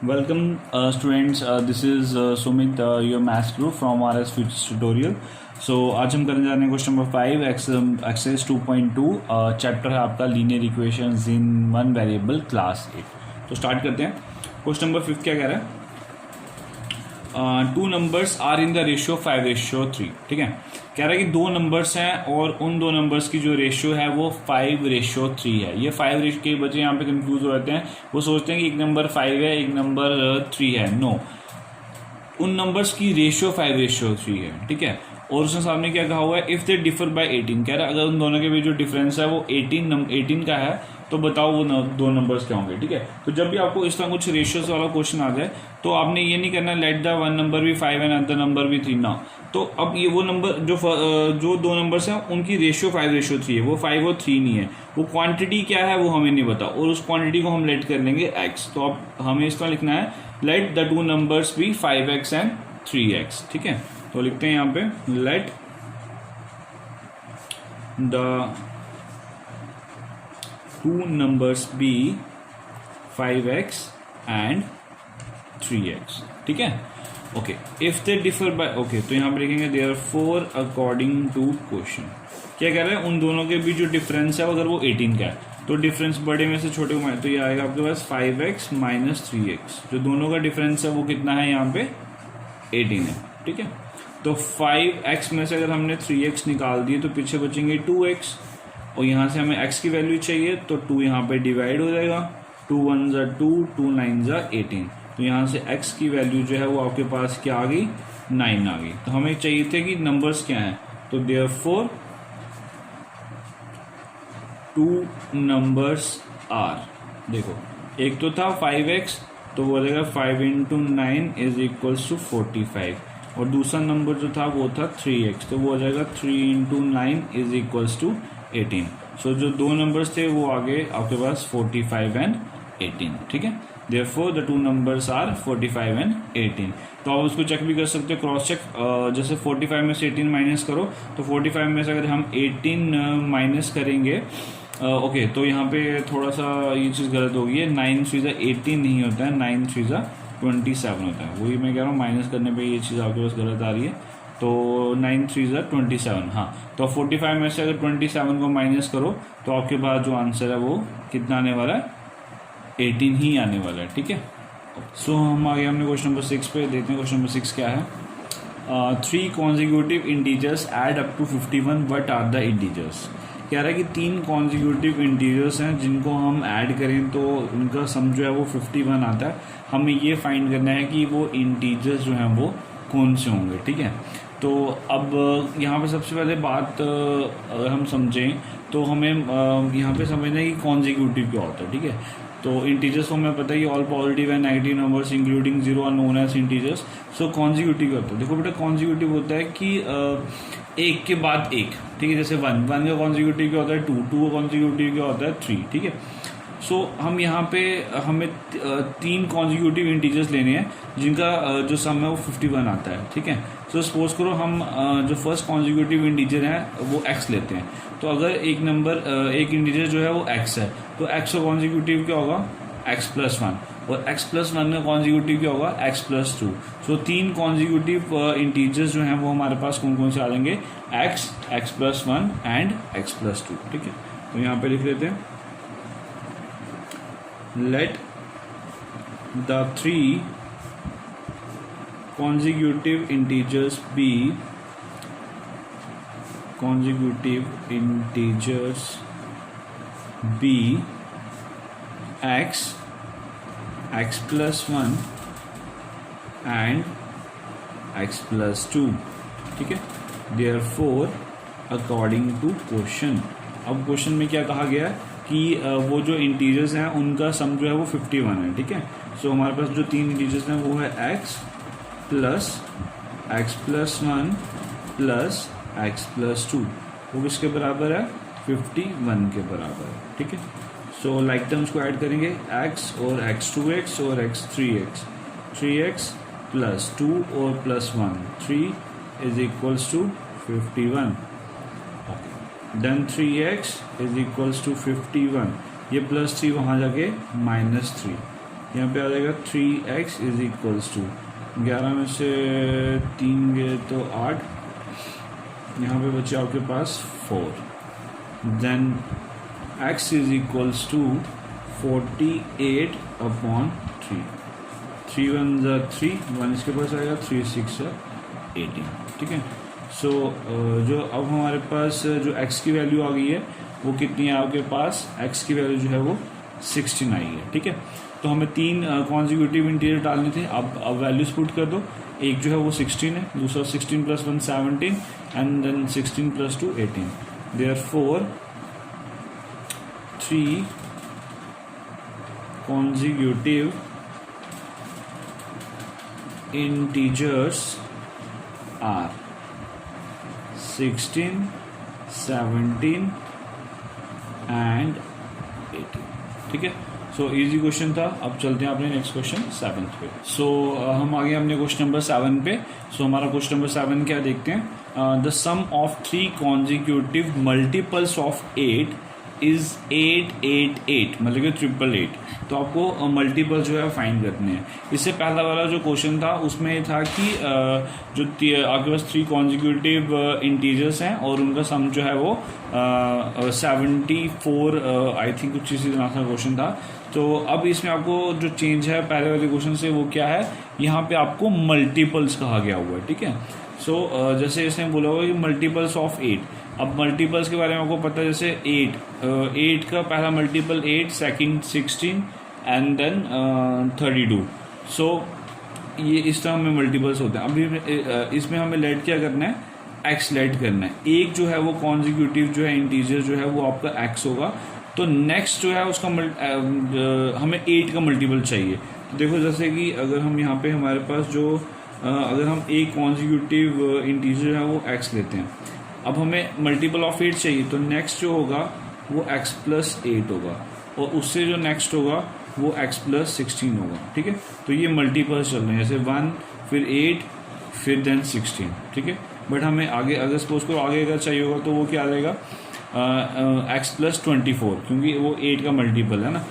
Welcome, students. This is Sumit, your maths group from RS Futures Tutorial. So आज हम करने जा रहे हैं क्वेश्चन नंबर 5 एक्सरसाइज 2.2 चैप्टर है आपका linear equations in one variable class 8। तो स्टार्ट करते हैं। क्वेश्चन नंबर 5 क्या कह रहा है? Two numbers are in the ratio 5:3। ठीक है, कह रहा है कि दो नंबर्स हैं और उन दो नंबर्स की जो रेशियो है वो 5:3 है। ये 5 रेशियो के बच्चे यहाँ पे कंफ्यूज हो जाते हैं, वो सोचते हैं कि एक नंबर 5 है एक नंबर 3 है। नो, उन नंबर्स की रेशियो 5:3 है। ठीक है, और उसने सामने क्या कहा हुआ है? If they differ bye 18। कह रहा है अगर उन दोनों के बीच जो डिफरेंस है वो 18 का है तो बताओ वो दो नंबर्स क्या होंगे। ठीक है, तो जब भी आपको इस तरह कुछ रेशियोज वाला क्वेश्चन आ जाए तो आपने ये नहीं करना लेट द वन नंबर भी 5 एंड अदर नंबर भी 3 ना। तो अब ये वो नंबर जो दो नंबर्स हैं उनकी रेशियो 5:3 है, वो 5 और 3 नहीं है। वो क्वांटिटी क्या है वो हमें नहीं पता, और उस क्वांटिटी को हम लेट कर लेंगे x। तो अब हमें इस तरह लिखना है let the two numbers be 5x and 3x। ठीक है, तो लिखते हैं यहाँ पे let the two numbers be 5x and 3x। ठीक है, okay. If they differ by, okay, तो यहाँ पे लिखेंगे देयरफॉर अकॉर्डिंग टू क्वेश्चन। क्या कह रहे हैं? उन दोनों के बीच जो डिफरेंस है अगर वो 18 का है तो डिफरेंस बड़े में से छोटे को, तो ये आएगा आपके पास 5x माइनस 3x। जो दोनों का डिफरेंस है वो कितना है? यहाँ पे 18 है। ठीक है, तो 5x में से अगर हमने 3x निकाल दिए तो पीछे बचेंगे 2x, और यहाँ से हमें x की वैल्यू चाहिए तो 2 यहाँ पे डिवाइड हो जाएगा। 2 1 ज़ा 2, 2 9 ज़ा 18। तो यहाँ से x की वैल्यू जो है वो आपके पास क्या आ गई? 9 आ गई। तो हमें चाहिए थे कि नंबर्स क्या हैं, तो देयरफॉर टू नंबर्स आर, देखो एक तो था 5x तो वो रहेगा 5 इंटू 9 इज इक्वल्स टू 45, और दूसरा नंबर जो था वो था 3x तो वो हो जाएगा 3 इंटू 9 इज इक्वल्स टू 18। सो जो दो नंबर्स थे वो आगे आपके पास 45 एंड 18। ठीक है, therefore the two numbers are 45 and 18। तो आप उसको चेक भी कर सकते हो, क्रॉस चेक। जैसे 45 में से 18 माइनस करो तो 45 में से अगर हम 18 माइनस करेंगे, ओके, तो यहाँ पे थोड़ा सा ये चीज़ गलत हो गई है। 9 3 18 नहीं होता है, 9 3 27 होता है। वही मैं कह रहा हूँ, माइनस करने पे ये चीज़ आपके पास गलत आ रही है। तो 9 3 27, हाँ। तो 45 में से अगर 27 को माइनस करो तो आपके पास जो आंसर है वो कितना आने वाला है? 18 ही आने वाला है। ठीक है, सो हम आगे हमने क्वेश्चन नंबर 6 पे देखते हैं। क्वेश्चन नंबर 6 क्या है? 3 consecutive integers add up to 51, what are the integers. कह रहा है कि 3 कॉन्जिक्यूटिव इंटीजर्स हैं जिनको हम ऐड करें तो उनका सम जो है वो 51 आता है। हमें ये फाइंड करना है कि वो इंटीजर्स जो हैं वो कौन से होंगे। ठीक है, तो अब यहाँ पे सबसे पहले बात अगर हम समझें तो हमें यहाँ पे समझना है कि कॉन्जिक्यूटिव क्या होता है। ठीक है, तो इंटीजर्स को हमें पता है कि all positive and negative numbers including zero are known as integers. So consecutive क्या होता है? देखो बेटा, कॉन्जिक्यूटिव होता है कि एक के बाद एक। ठीक है, जैसे 1 का कॉन्जिक्यूटिव क्या होता है? 2 का कॉन्जिक्यूटिव क्या होता है? 3। ठीक है, सो हम यहाँ पे हमें 3 कॉन्जिक्यूटिव इंटीजर्स लेने हैं जिनका जो सम है वो 51 आता है। ठीक है, सो सपोज करो हम जो फर्स्ट कॉन्जिक्यूटिव इंटीजर है वो x लेते हैं। तो अगर एक नंबर एक इंटीजर जो है वो x है तो x का कॉन्जिक्यूटिव क्या होगा? x+1, और x+1 का कॉन्जिक्यूटिव क्या होगा? x+2। सो 3 कॉन्जिक्यूटिव इंटीजर्स जो हैं वो हमारे पास कौन कौन से आ जाएंगे? x, x+1 and x+2। ठीक है, तो यहाँ पे लिख लेते हैं let the 3 consecutive integers be x, x+1 and x+2। ठीक है, therefore according to question। अब क्वेश्चन में क्या कहा गया है कि वो जो इंटीजर्स हैं उनका सम जो है वो 51 है। ठीक है, सो हमारे पास जो 3 इंटीजर्स हैं वो है x plus x+1 plus x+2। वो किसके बराबर है? 51 के बराबर है। ठीक है, सो लाइक टर्म्स को ऐड करेंगे, x और x2x और x3x, 3x प्लस 2 और plus 1, 3 is equals to 51। Then 3x is equals to 51, ये +3 वहाँ जाके -3, यहाँ पे आ जाएगा 3x इज इक्वल्स टू 11 में से 3 गए तो 8, यहाँ पे बचे आपके पास 4, then x is equals to 48 upon 3, 3 1 ज़ा 3, 1 इसके पास आएगा, 3 6 ज़ा 18, ठीक है। सो जो अब हमारे पास जो x की वैल्यू आ गई है वो कितनी है आपके पास, x की वैल्यू जो है वो 16 आई है, ठीक है। तो हमें 3 कॉन्जिक्यूटिव इंटीजर डालने थे, अब वैल्यूज पुट कर दो, एक जो है वो 16 है, दूसरा 16 + 1 17 and then 16 + 2 18, therefore 3 consecutive integers are 16, 17 and 18, ठीक है। सो इजी क्वेश्चन था। अब चलते हैं अपने नेक्स्ट क्वेश्चन 7 पे। सो हम आ गए अपने क्वेश्चन नंबर 7 पे। सो हमारा क्वेश्चन नंबर 7 क्या देखते हैं, the sum of 3 consecutive multiples of 8 is 888, मतलब कि 888। तो आपको मल्टीपल जो है फाइंड करने हैं। इससे पहला वाला जो क्वेश्चन था उसमें ये था कि जो आपके पास 3 कॉन्जिक्यूटिव इंटीजर्स हैं और उनका सम जो है वो 74 आई थिंक कुछ इसी तरह का क्वेश्चन था। तो अब इसमें आपको जो चेंज है पहले वाले क्वेश्चन से वो क्या है, यहाँ पे आपको मल्टीपल्स कहा गया हुआ है, ठीक है। सो जैसे इसने बोला हुआ कि मल्टीपल्स ऑफ 8। अब मल्टीपल्स के बारे में आपको पता है, जैसे 8 का पहला मल्टीपल 8, सेकंड 16 एंड देन 32। सो ये इस तरह में मल्टीपल्स होते हैं। अभी इसमें हमें लेट क्या करना है, एक्स लेट करना है। एक जो है वो कॉन्जिक्यूटिव जो है इंटीजर जो है वो आपका एक्स होगा, तो नेक्स्ट जो है उसका हमें 8 का मल्टीपल चाहिए। तो देखो जैसे कि अगर हम यहाँ पे हमारे पास जो अगर हम एक कॉन्जिक्यूटिव इंटीजर है वो एक्स लेते हैं, अब हमें मल्टीपल ऑफ 8 चाहिए, तो नेक्स्ट जो होगा वो x + 8 होगा और उससे जो नेक्स्ट होगा वो x + 16 होगा, ठीक है। तो ये मल्टीपल्स चल रहे हैं, जैसे 1 फिर 8 फिर देन 16, ठीक है। बट हमें आगे अगर सपोज को आगे अगर चाहिए होगा तो वो क्या आ जाएगा, x + 24, क्योंकि वो 8 का मल्टीपल है ना,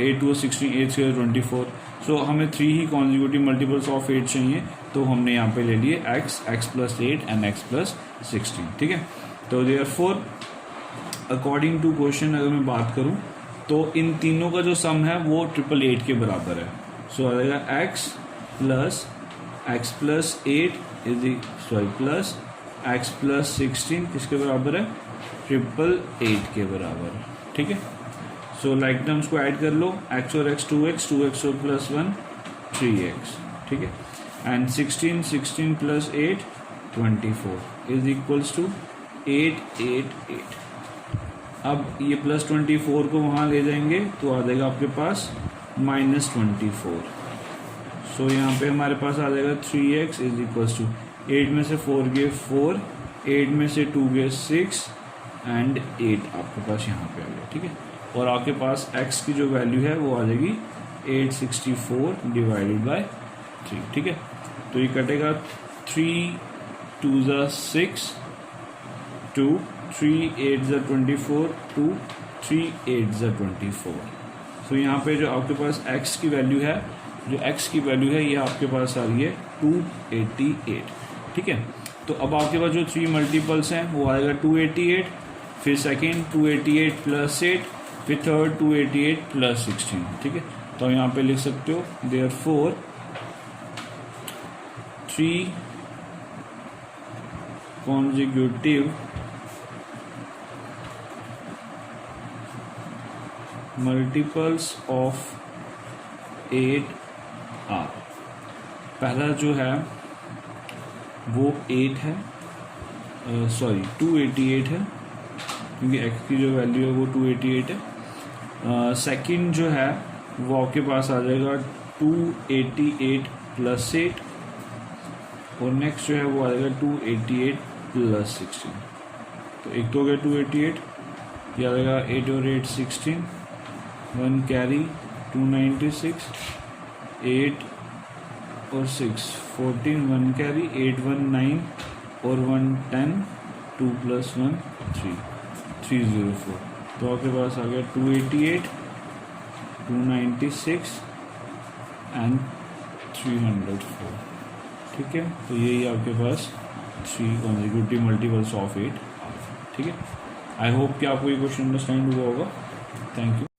8 2 16, 8 से 24। सो हमें 3 ही कॉन्जिक्यूटिव मल्टीपल्स ऑफ 8 चाहिए, तो हमने यहाँ पे ले लिए x + 8 एंड x + 16, ठीक है। तो देयरफॉर अकॉर्डिंग टू क्वेश्चन अगर मैं बात करूँ तो इन तीनों का जो सम है वो 888 के बराबर है। सो आ जाएगा x + 8 प्लस x + 16 किसके बराबर है, 888 के बराबर है, ठीक है। सो लाइक टर्म्स को ऐड कर लो, x और x 2x, 2x और +1 3x, ठीक है। And 16 + 8 24 is equals to 888। अब ये +24 को वहाँ ले जाएंगे तो आ जाएगा आपके पास -24। सो यहाँ पे हमारे पास आ जाएगा 3x इज इक्वल्स टू 8 में से 4 गए 4, 8 में से 2 गए 6 एंड 8 आपके पास यहाँ पे आ गया, ठीक है। और आपके पास x की जो वैल्यू है वो आ जाएगी 864 / 3, ठीक है। तो ये कटेगा 3 2 ज़ा 6 2, 3 8 ज़ा 24 2, 3 8 ज़ा 24। तो यहाँ पे जो आपके पास x की वैल्यू है, जो x की वैल्यू है ये आपके पास आ रही है 288, ठीक है। तो अब आपके पास जो 3 मल्टीपल्स हैं वो आएगा 288, फिर सेकेंड 288 + 8, फिर थर्ड 288 + 16, ठीक है। तो यहाँ पे लिख सकते हो therefore 3 consecutive multiples of 8 are, पहला जो है वो 8 है, 288 है, क्योंकि x की जो वैल्यू है वो 288 है। सेकंड जो है वो आपके पास आ जाएगा 288 + 8 और नेक्स्ट जो है वो आ जाएगा 288 + 16। तो एक तो हो गया 288, ये आ जाएगा 8 और 8 16, 1 कैरी 296, 8 और 6 14, 1 कैरी 8 1 9 और 1 10, 2 + 1 3 304। तो आपके पास आ गया 288 296 एंड 304। ठीक है, तो यही आपके पास 3 कॉन्जिक्यूटिव मल्टीपल्स ऑफ 8 आ गए। ठीक है, आई होप कि आपको ये क्वेश्चन अंडरस्टैंड हुआ होगा। Thank you.